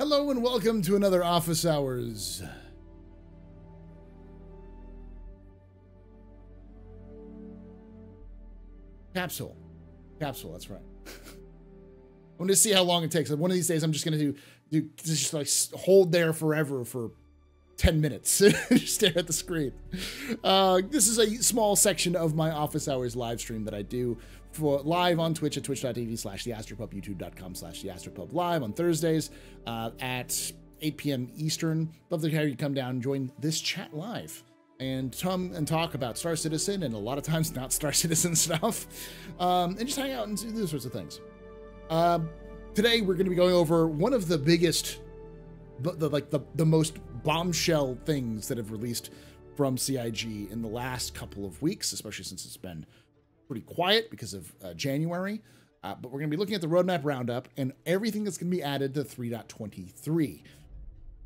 Hello and welcome to another Office Hours. Capsule, that's right. I want to see how long it takes. One of these days, I'm just going to do just like hold there forever for 10 minutes. Just stare at the screen. This is a small section of my Office Hours live stream that I do for live on Twitch at twitch.tv/theastropub, youtube.com/theastropub live on Thursdays at 8 p.m. Eastern. Love to have you come down and join this chat live and come and talk about Star Citizen and a lot of times not Star Citizen stuff, and just hang out and do those sorts of things. Today we're going to be going over one of the biggest, the most bombshell things that have released from CIG in the last couple of weeks, especially since it's been pretty quiet because of January. But we're going to be looking at the roadmap roundup and everything that's going to be added to 3.23.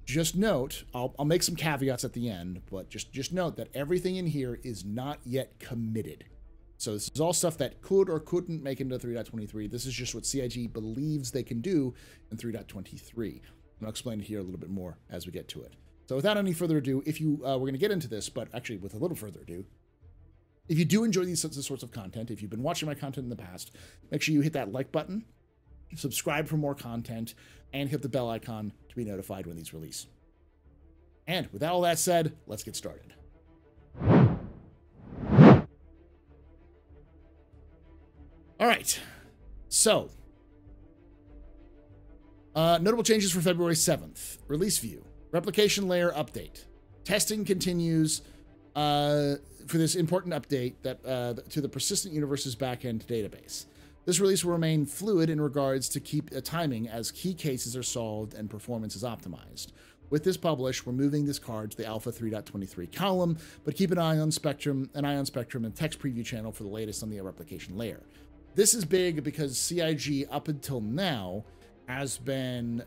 Just note, I'll make some caveats at the end, but just note that everything in here is not yet committed. So this is all stuff that could or couldn't make into 3.23. This is just what CIG believes they can do in 3.23. And I'll explain it here a little bit more as we get to it. So without any further ado, if you we're going to get into this, but actually with a little further ado, if you do enjoy these sorts of content, if you've been watching my content in the past, make sure you hit that like button, subscribe for more content, and hit the bell icon to be notified when these release. And with all that said, let's get started. All right, so notable changes for February 7th. Release view, replication layer update. Testing continues for this important update that to the Persistent Universes backend database. This release will remain fluid in regards to timing as key cases are solved and performance is optimized. With this publish, we're moving this card to the Alpha 3.23 column, but keep an eye on Spectrum and text preview channel for the latest on the replication layer. This is big because CIG up until now has been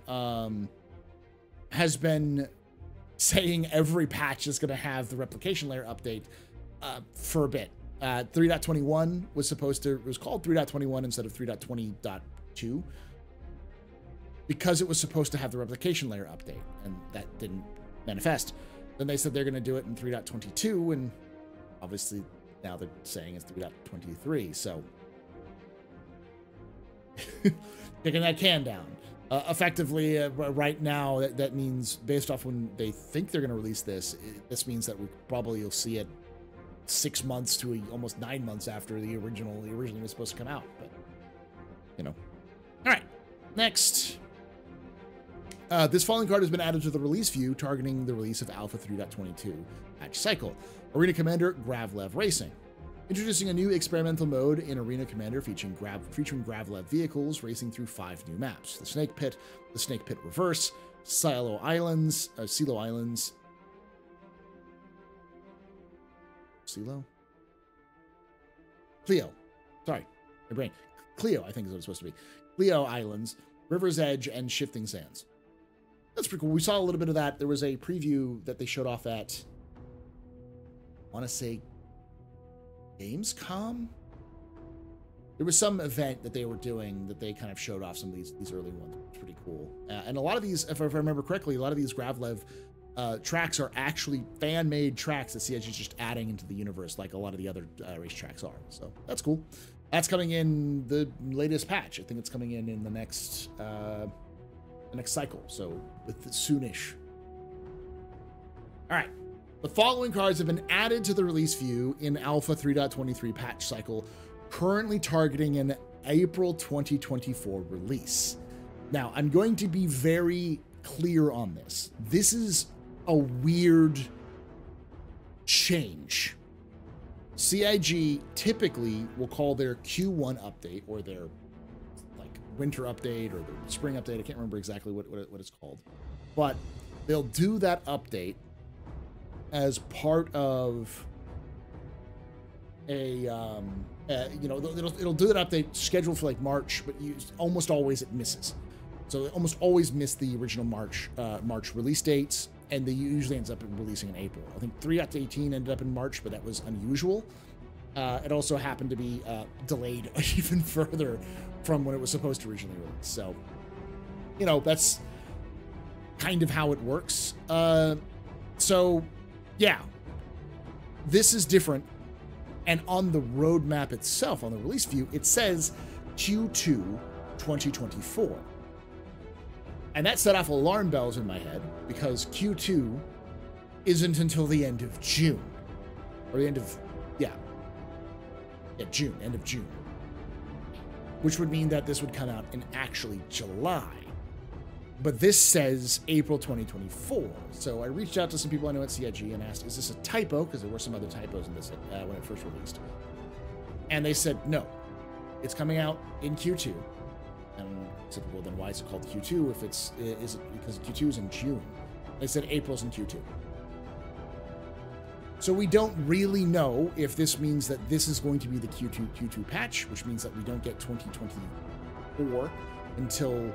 saying every patch is going to have the replication layer update for a bit. 3.21 was called 3.21 instead of 3.20.2 because it was supposed to have the replication layer update, and that didn't manifest. Then they said they're going to do it in 3.22, and obviously now they're saying it's 3.23. So kicking that can down. Effectively, right now, that means based off when they think they're going to release this, this means that you'll see it 6 months to almost 9 months after the originally was supposed to come out. But you know, all right. Next, this following card has been added to the release view, targeting the release of Alpha 3.22 patch cycle. Arena Commander Gravlev Racing. Introducing a new experimental mode in Arena Commander featuring Gravlev vehicles racing through 5 new maps. The Snake Pit Reverse, Silo Islands, Clio. Sorry, my brain. Clio, I think is what it's supposed to be. Clio Islands, River's Edge, and Shifting Sands. That's pretty cool. We saw a little bit of that. There was a preview that they showed off at, I want to say, Gamescom? There was some event that they were doing that they kind of showed off some of these early ones. It's pretty cool. And a lot of these, if I remember correctly, a lot of these Gravlev tracks are actually fan-made tracks that CIG is just adding into the universe like a lot of the other race tracks are. So that's cool. That's coming in the latest patch. I think it's coming in the next cycle. So with soonish. All right. The following cards have been added to the release view in Alpha 3.23 patch cycle, currently targeting an April 2024 release. Now, I'm going to be very clear on this. This is a weird change. CIG typically will call their Q1 update or their winter update or their spring update. I can't remember exactly what it's called, but they'll do that update as part of a it'll do that update scheduled for March, but almost always it misses. So they almost always miss the original March release dates, and they usually ends up releasing in April. I think 3.18 ended up in March, but that was unusual. It also happened to be delayed even further from when it was supposed to originally release. So, that's kind of how it works. So yeah, this is different. And on the roadmap itself, on the release view, it says Q2 2024. And that set off alarm bells in my head because Q2 isn't until the end of June. Or the end of, June, end of June. Which would mean that this would come out in actually July. But this says April 2024. So I reached out to some people I know at CIG and asked, is this a typo? Because there were some other typos in this when it first released. And they said, no, it's coming out in Q2. And I said, well, then why is it called Q2 if is it because Q2 is in June? They said April's in Q2. So we don't really know if this means that this is going to be the Q2 patch, which means that we don't get 2024 until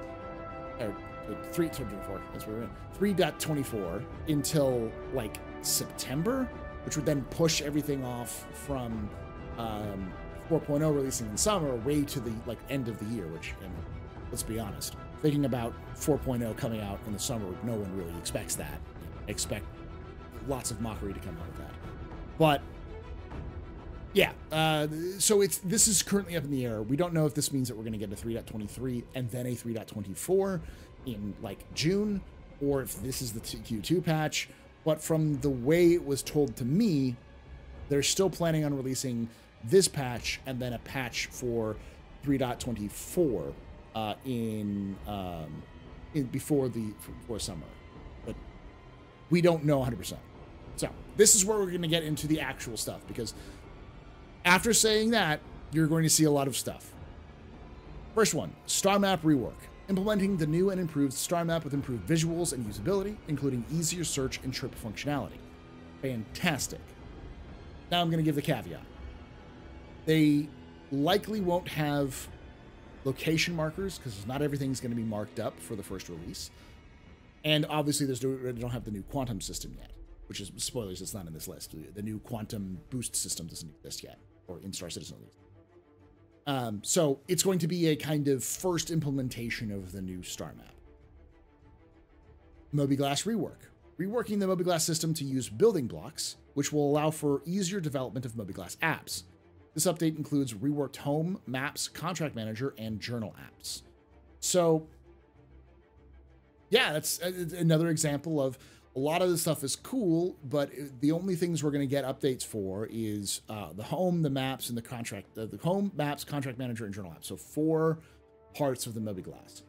3.24, that's where we're in 3.24 until like September, which would then push everything off from 4.0 releasing in summer way to the like end of the year, which, and let's be honest, thinking about 4.0 coming out in the summer, no one really expects that. Expect lots of mockery to come out of that. But yeah, so this is currently up in the air. We don't know if this means that we're going to get a 3.23 and then a 3.24 in like June, or if this is the Q2 patch. But from the way it was told to me, they're still planning on releasing this patch and then a patch for 3.24 before summer. But we don't know 100%. So this is where we're going to get into the actual stuff, because after saying that, you're going to see a lot of stuff. First one, Star Map rework. Implementing the new and improved Star Map with improved visuals and usability, including easier search and trip functionality. Fantastic. Now I'm going to give the caveat. They likely won't have location markers because not everything's going to be marked up for the first release. And obviously they don't have the new quantum system yet, which is, spoilers, it's not in this list. The new quantum boost system doesn't exist yet, or in Star Citizen at least. So it's going to be a kind of first implementation of the new Star Map. Mobiglass rework. Reworking the Mobiglass system to use building blocks, which will allow for easier development of Mobiglass apps. This update includes reworked home, maps, contract manager, and journal apps. So yeah, that's another example of a lot of the stuff is cool, but the only things we're going to get updates for is the home, the maps, and the contract. The home, maps, contract manager, and journal app. So 4 parts of the Mobiglass.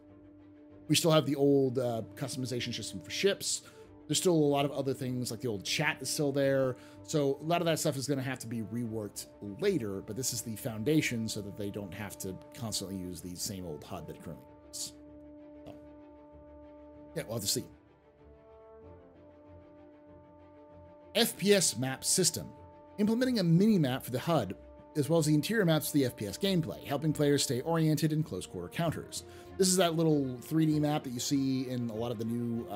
We still have the old customization system for ships. There's still a lot of other things, like the old chat is still there. So a lot of that stuff is going to have to be reworked later, but this is the foundation so that they don't have to constantly use the same old HUD that it currently uses. So, yeah, we'll have to see. FPS map system. Implementing a mini-map for the HUD, as well as the interior maps for the FPS gameplay, helping players stay oriented in close-quarter encounters. This is that little 3D map that you see in a lot of the new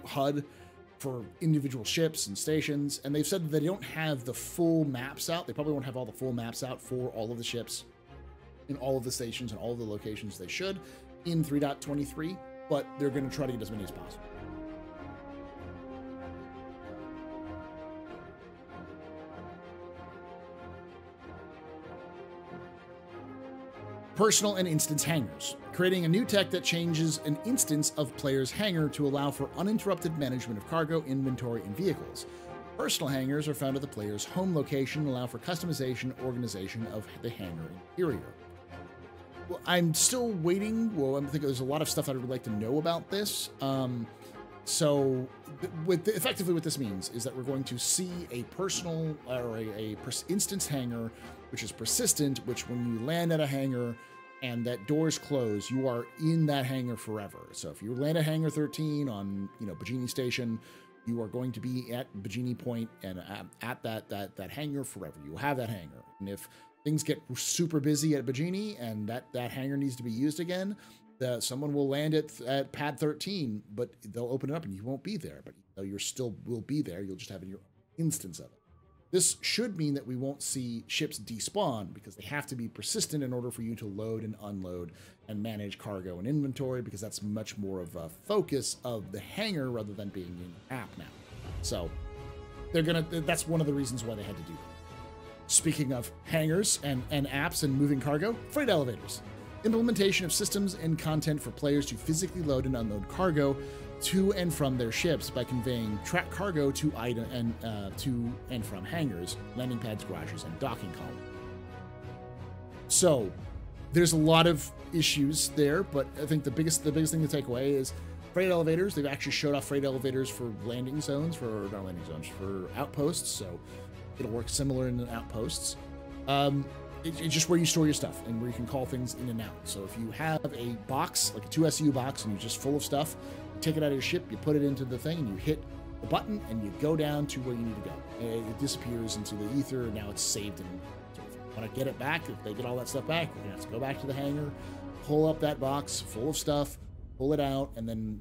HUD for individual ships and stations, and they've said that they don't have the full maps out. They probably won't have all the full maps out for all of the ships in all of the stations and all of the locations they should in 3.23, but they're going to try to get as many as possible. Personal and instance hangars, creating a new tech that changes an instance of player's hangar to allow for uninterrupted management of cargo, inventory, and vehicles. Personal hangars are found at the player's home location and allow for customization and organization of the hangar interior. Well, I'm still waiting. Well, I'm thinking there's a lot of stuff I would like to know about this. So effectively what this means is that we're going to see a personal or a instance hangar, which is persistent, which when you land at a hangar and that doors close, you are in that hangar forever. So if you land at hangar 13 on, Bajini Station, you are going to be at Bajini Point and at that hangar forever. You will have that hangar. And if things get super busy at Bajini and that hangar needs to be used again, someone will land at pad 13, but they'll open it up and you won't be there. But you still will be there. You'll just have your instance of it. This should mean that we won't see ships despawn because they have to be persistent in order for you to load and unload and manage cargo and inventory, because that's much more of a focus of the hangar rather than being in the app now. So that's one of the reasons why they had to do that. Speaking of hangars and apps and moving cargo, freight elevators. Implementation of systems and content for players to physically load and unload cargo to and from their ships by conveying tracked cargo to and from hangars, landing pads, garages, and docking column. So there's a lot of issues there, but I think the biggest thing to take away is freight elevators. They've actually showed off freight elevators for landing zones, for outposts. So it'll work similar in the outposts. It's just where you store your stuff and where you can call things in and out. So if you have a box, like a 2SU box, and you're just full of stuff, you take it out of your ship, you put it into the thing, and you hit the button, and you go down to where you need to go. And it disappears into the ether, and now it's saved. And so if you want to get it back, if they get all that stuff back, you're going to have to go back to the hangar, pull up that box full of stuff, pull it out, and then,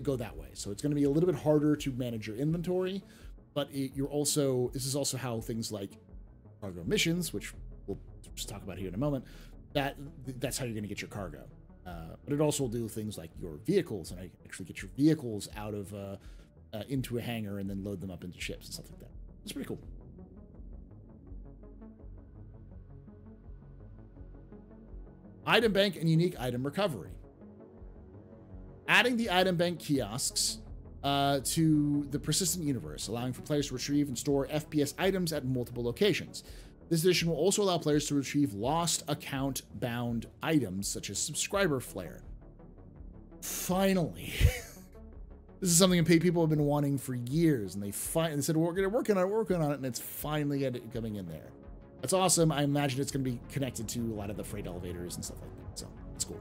go that way. So it's going to be a little bit harder to manage your inventory, but this is also how things like cargo missions, which we'll just talk about here in a moment, that's how you're going to get your cargo. But it also will do things like your vehicles, and I actually get your vehicles out of into a hangar and then load them up into ships and stuff like that. It's pretty cool. Item bank and unique item recovery. Adding the item bank kiosks to the persistent universe, allowing for players to retrieve and store FPS items at multiple locations. This edition will also allow players to retrieve lost account-bound items, such as subscriber flare. Finally. This is something people have been wanting for years, and they said, we're working on it, and it's finally coming in there. That's awesome. I imagine it's going to be connected to a lot of the freight elevators and stuff like that, so it's cool.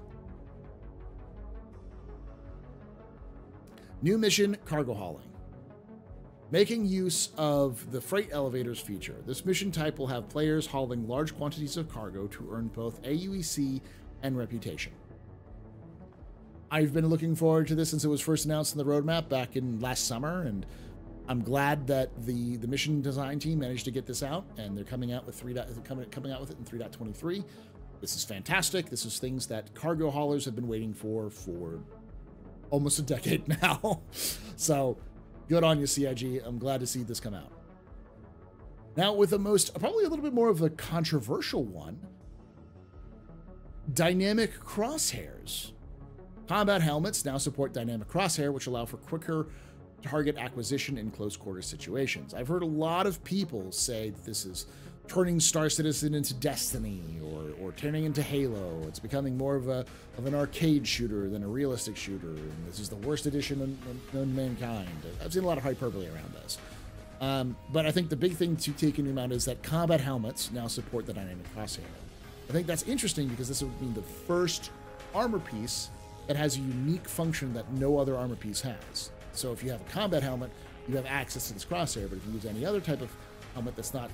New mission, cargo hauling. Making use of the freight elevators feature, this mission type will have players hauling large quantities of cargo to earn both AUEC and reputation. I've been looking forward to this since it was first announced in the roadmap back in last summer, and I'm glad that the mission design team managed to get this out, and they're coming out with coming out with it in 3.23. This is fantastic. This is things that cargo haulers have been waiting for almost a decade now. So good on you, CIG. I'm glad to see this come out. Now, with probably a little bit more of a controversial one, dynamic crosshairs. Combat helmets now support dynamic crosshair, which allow for quicker target acquisition in close quarter situations. I've heard a lot of people say that this is turning Star Citizen into Destiny or turning into Halo. It's becoming more of an arcade shooter than a realistic shooter, and this is the worst edition of mankind. I've seen a lot of hyperbole around this. But I think the big thing to take into account is that combat helmets now support the dynamic crosshair. I think that's interesting because this would mean the first armor piece that has a unique function that no other armor piece has. So if you have a combat helmet, you have access to this crosshair, but if you use any other type of helmet that's not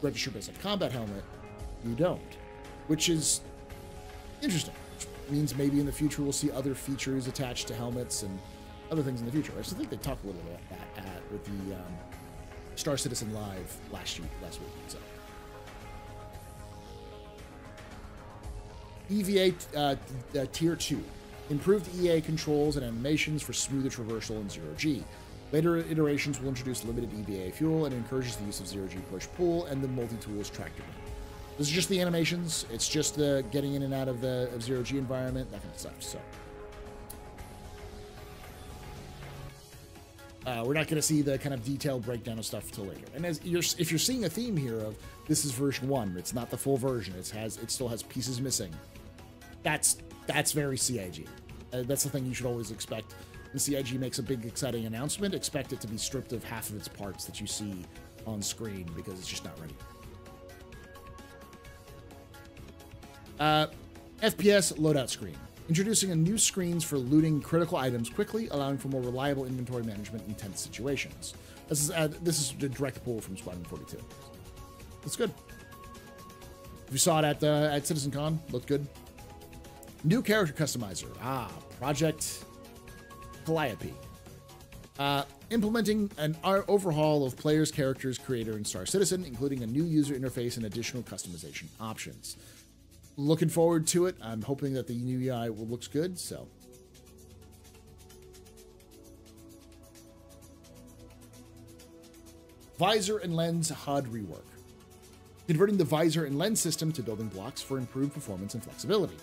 registered as a combat helmet, you don't, which is interesting. Which means maybe in the future we'll see other features attached to helmets and other things in the future. I just think they talked a little bit about that with the Star Citizen Live last week. So. EVA Tier 2. Improved EA controls and animations for smoother traversal in Zero-G. Later iterations will introduce limited EVA fuel and encourages the use of Zero-G push-pull and the multi-tools tractor beam. This is just the animations. It's just the getting in and out of the Zero-G environment, that kind of stuff. So we're not going to see the kind of detailed breakdown of stuff until later. And if you're seeing a theme here of this is version 1, it's not the full version. It still has pieces missing. That's very CIG. That's the thing you should always expect. When CIG makes a big, exciting announcement, expect it to be stripped of half of its parts that you see on screen because it's just not ready. FPS loadout screen. Introducing a new screens for looting critical items quickly, allowing for more reliable inventory management in tense situations. This is a direct pull from Squadron 42. That's good. If you saw it at CitizenCon, looked good. New character customizer. Project Calliope. Implementing an overhaul of players, characters, creator, and Star Citizen, including a new user interface and additional customization options. Looking forward to it. I'm hoping that the new UI looks good, so. Visor and lens HUD rework. Converting the visor and lens system to building blocks for improved performance and flexibility.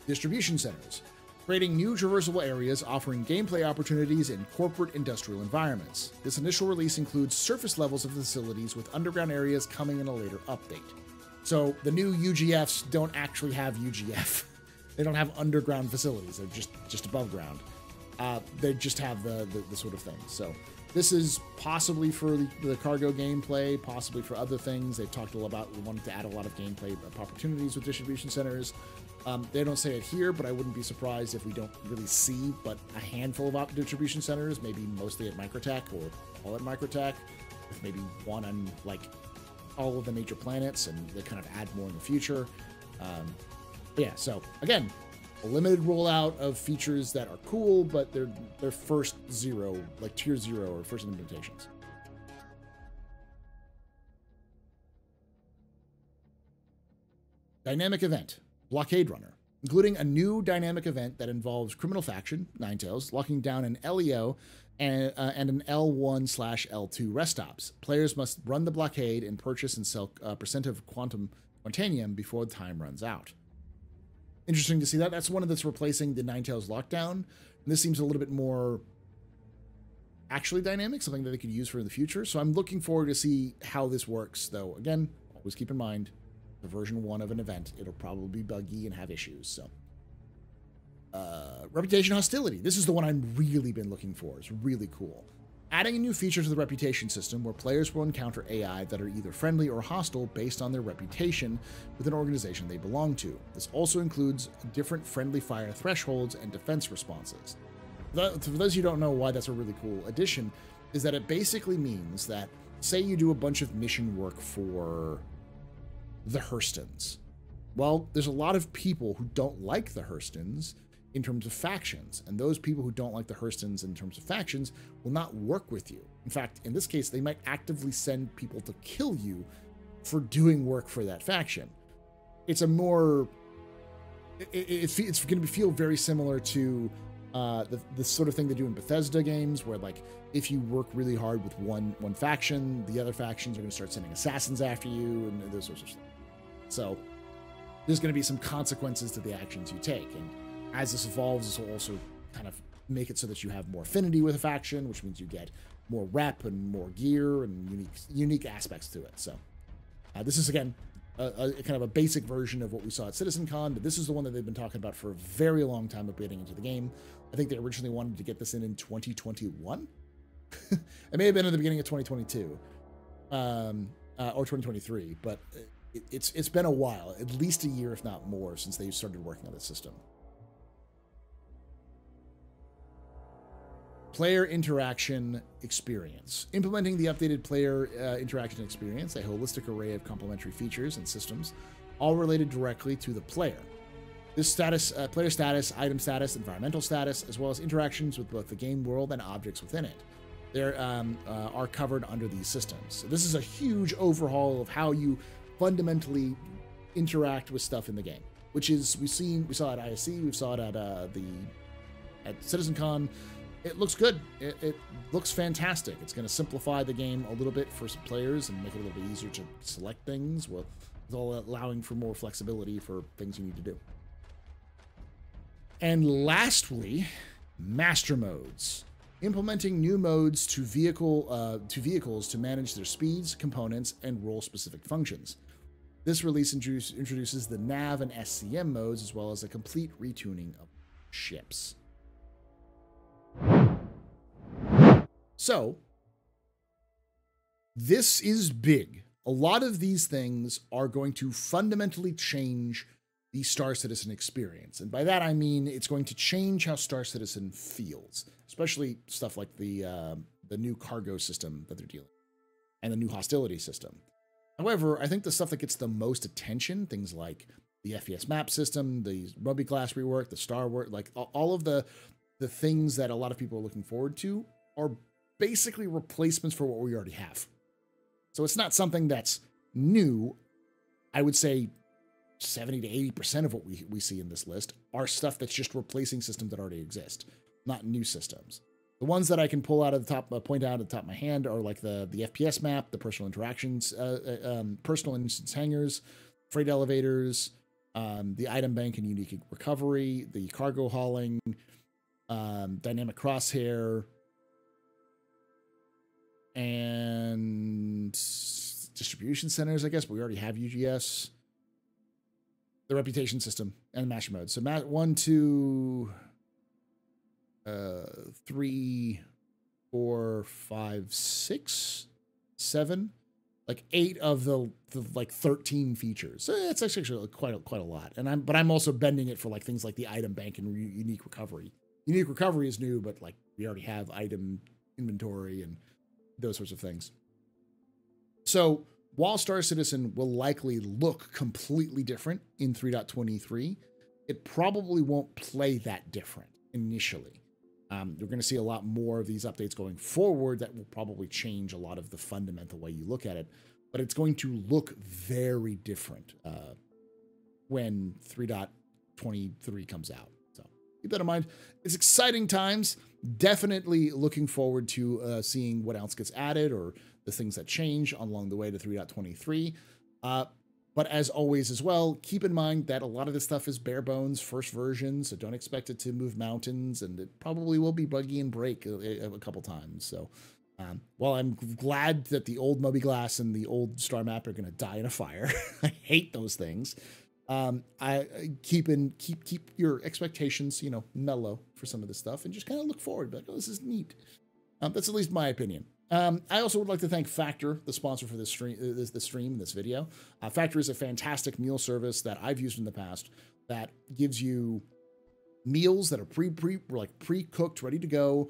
Distribution centers. Creating new traversable areas offering gameplay opportunities in corporate industrial environments. This initial release includes surface levels of facilities with underground areas coming in a later update. So the new UGFs don't actually have UGF. They don't have underground facilities. They're just above ground. They just have the sort of thing. So this is possibly for the cargo gameplay, possibly for other things. They've talked a lot about wanting to add a lot of gameplay opportunities with distribution centers. They don't say it here, but I wouldn't be surprised if we don't really see but a handful of distribution centers, maybe mostly at Microtech or all at Microtech, with maybe one on like all of the major planets, and they kind of add more in the future. But yeah, so again, a limited rollout of features that are cool, but they're first zero, like tier 0 or first implementations. Dynamic event. Blockade Runner, including a new dynamic event that involves Criminal Faction, Ninetales, locking down an LEO and an L1/L2 rest stops. Players must run the blockade and purchase and sell percent of quantanium before the time runs out. Interesting to see that. That's one that's replacing the Ninetales lockdown. And this seems a little bit more actually dynamic, something that they could use for in the future. So I'm looking forward to see how this works, though. Again, always keep in mind, the version 1 of an event, it'll probably be buggy and have issues. So, reputation hostility. This is the one I've really been looking for. It's really cool. Adding a new feature to the reputation system where players will encounter AI that are either friendly or hostile based on their reputation with an organization they belong to. This also includes different friendly fire thresholds and defense responses. For those who don't know why that's a really cool addition, is that it basically means that, say you do a bunch of mission work for the Hurstons. Well, there's a lot of people who don't like the Hurstons in terms of factions, and those people who don't like the Hurstons in terms of factions will not work with you. In fact, in this case, they might actively send people to kill you for doing work for that faction. It's a more... It's going to feel very similar to the sort of thing they do in Bethesda games, where like if you work really hard with one faction, the other factions are going to start sending assassins after you and those sorts of stuff. So there's going to be some consequences to the actions you take, and as this evolves, this will also kind of make it so that you have more affinity with a faction, which means you get more rep and more gear and unique aspects to it. So this is, again, a kind of a basic version of what we saw at CitizenCon, but this is the one that they've been talking about for a very long time of getting into the game. I think they originally wanted to get this in 2021. It may have been at the beginning of 2022 or 2023, but it's been a while, at least a year, if not more, since they started working on this system. Player interaction experience. Implementing the updated player interaction experience, a holistic array of complementary features and systems, all related directly to the player. This status, player status, item status, environmental status, as well as interactions with both the game world and objects within it, are covered under these systems. So this is a huge overhaul of how you fundamentally interact with stuff in the game, which is we saw it at ISC, we saw it at CitizenCon. It looks good. It looks fantastic. It's going to simplify the game a little bit for some players and make it a little bit easier to select things, with all allowing for more flexibility for things you need to do. And lastly, master modes. Implementing new modes to vehicles to manage their speeds, components, and role-specific functions. This release introduces the nav and SCM modes, as well as a complete retuning of ships. So, this is big. A lot of these things are going to fundamentally change the Star Citizen experience. And by that, I mean it's going to change how Star Citizen feels, especially stuff like the new cargo system that they're dealing with and the new hostility system. However, I think the stuff that gets the most attention, things like the FES map system, the Moby Glass rework, the Star work, like all of the the things that a lot of people are looking forward to are basically replacements for what we already have. So it's not something that's new. I would say 70 to 80% of what we see in this list are stuff that's just replacing systems that already exist, not new systems. The ones that I can pull out of the top, point out at the top of my hand are like the FPS map, the personal interactions, personal instance hangars, freight elevators, the item bank and unique recovery, the cargo hauling, dynamic crosshair, and distribution centers, I guess, but we already have UGS. The reputation system and master mode. So 1, 2, 3, 4, 5, 6, 7, like 8 of the like 13 features. So it's actually quite a lot. And I'm also bending it for like things like the item bank and unique recovery. Unique recovery is new, but like we already have item inventory and those sorts of things. So while Star Citizen will likely look completely different in 3.23, it probably won't play that different initially. You're going to see a lot more of these updates going forward that will probably change a lot of the fundamental way you look at it, but it's going to look very different when 3.23 comes out. So keep that in mind. It's exciting times. Definitely looking forward to seeing what else gets added or the things that change along the way to 3.23. But as always as well, keep in mind that a lot of this stuff is bare bones first version, so don't expect it to move mountains, and it probably will be buggy and break a couple times. So while I'm glad that the old Moby-Glass and the old Star Map are going to die in a fire, I hate those things. I keep your expectations, mellow for some of this stuff, and just kind of look forward, be like, oh, this is neat. That's at least my opinion. I also would like to thank Factor, the sponsor for this stream, this video. Factor is a fantastic meal service that I've used in the past that gives you meals that are pre-cooked, ready to go.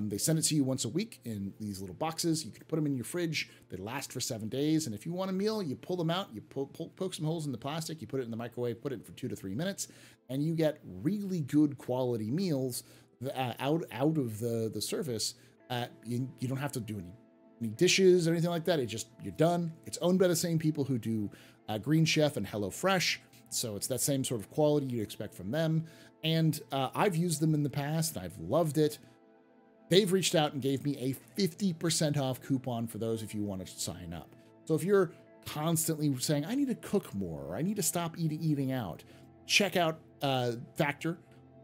They send it to you once a week in these little boxes. You can put them in your fridge. They last for 7 days. And if you want a meal, you pull them out, you poke some holes in the plastic, you put it in the microwave, put it for 2 to 3 minutes, and you get really good quality meals out of the service. You don't have to do any dishes or anything like that. You're done. It's owned by the same people who do Green Chef and HelloFresh. So it's that same sort of quality you'd expect from them. And I've used them in the past. I've loved it. They've reached out and gave me a 50% off coupon for those if you want to sign up. So if you're constantly saying, I need to cook more, or I need to stop eating out, check out Factor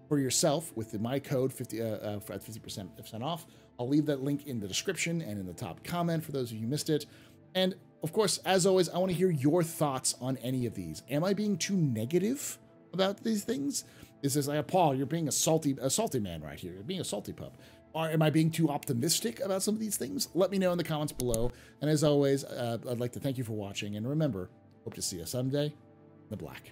for yourself with my code 50% off. I'll leave that link in the description and in the top comment for those of you who missed it. And of course, as always, I want to hear your thoughts on any of these. Am I being too negative about these things? Is this like, Paul, you're being a salty man right here. You're being a salty pup. Or am I being too optimistic about some of these things? Let me know in the comments below. And as always, I'd like to thank you for watching. And remember, hope to see you someday in the black.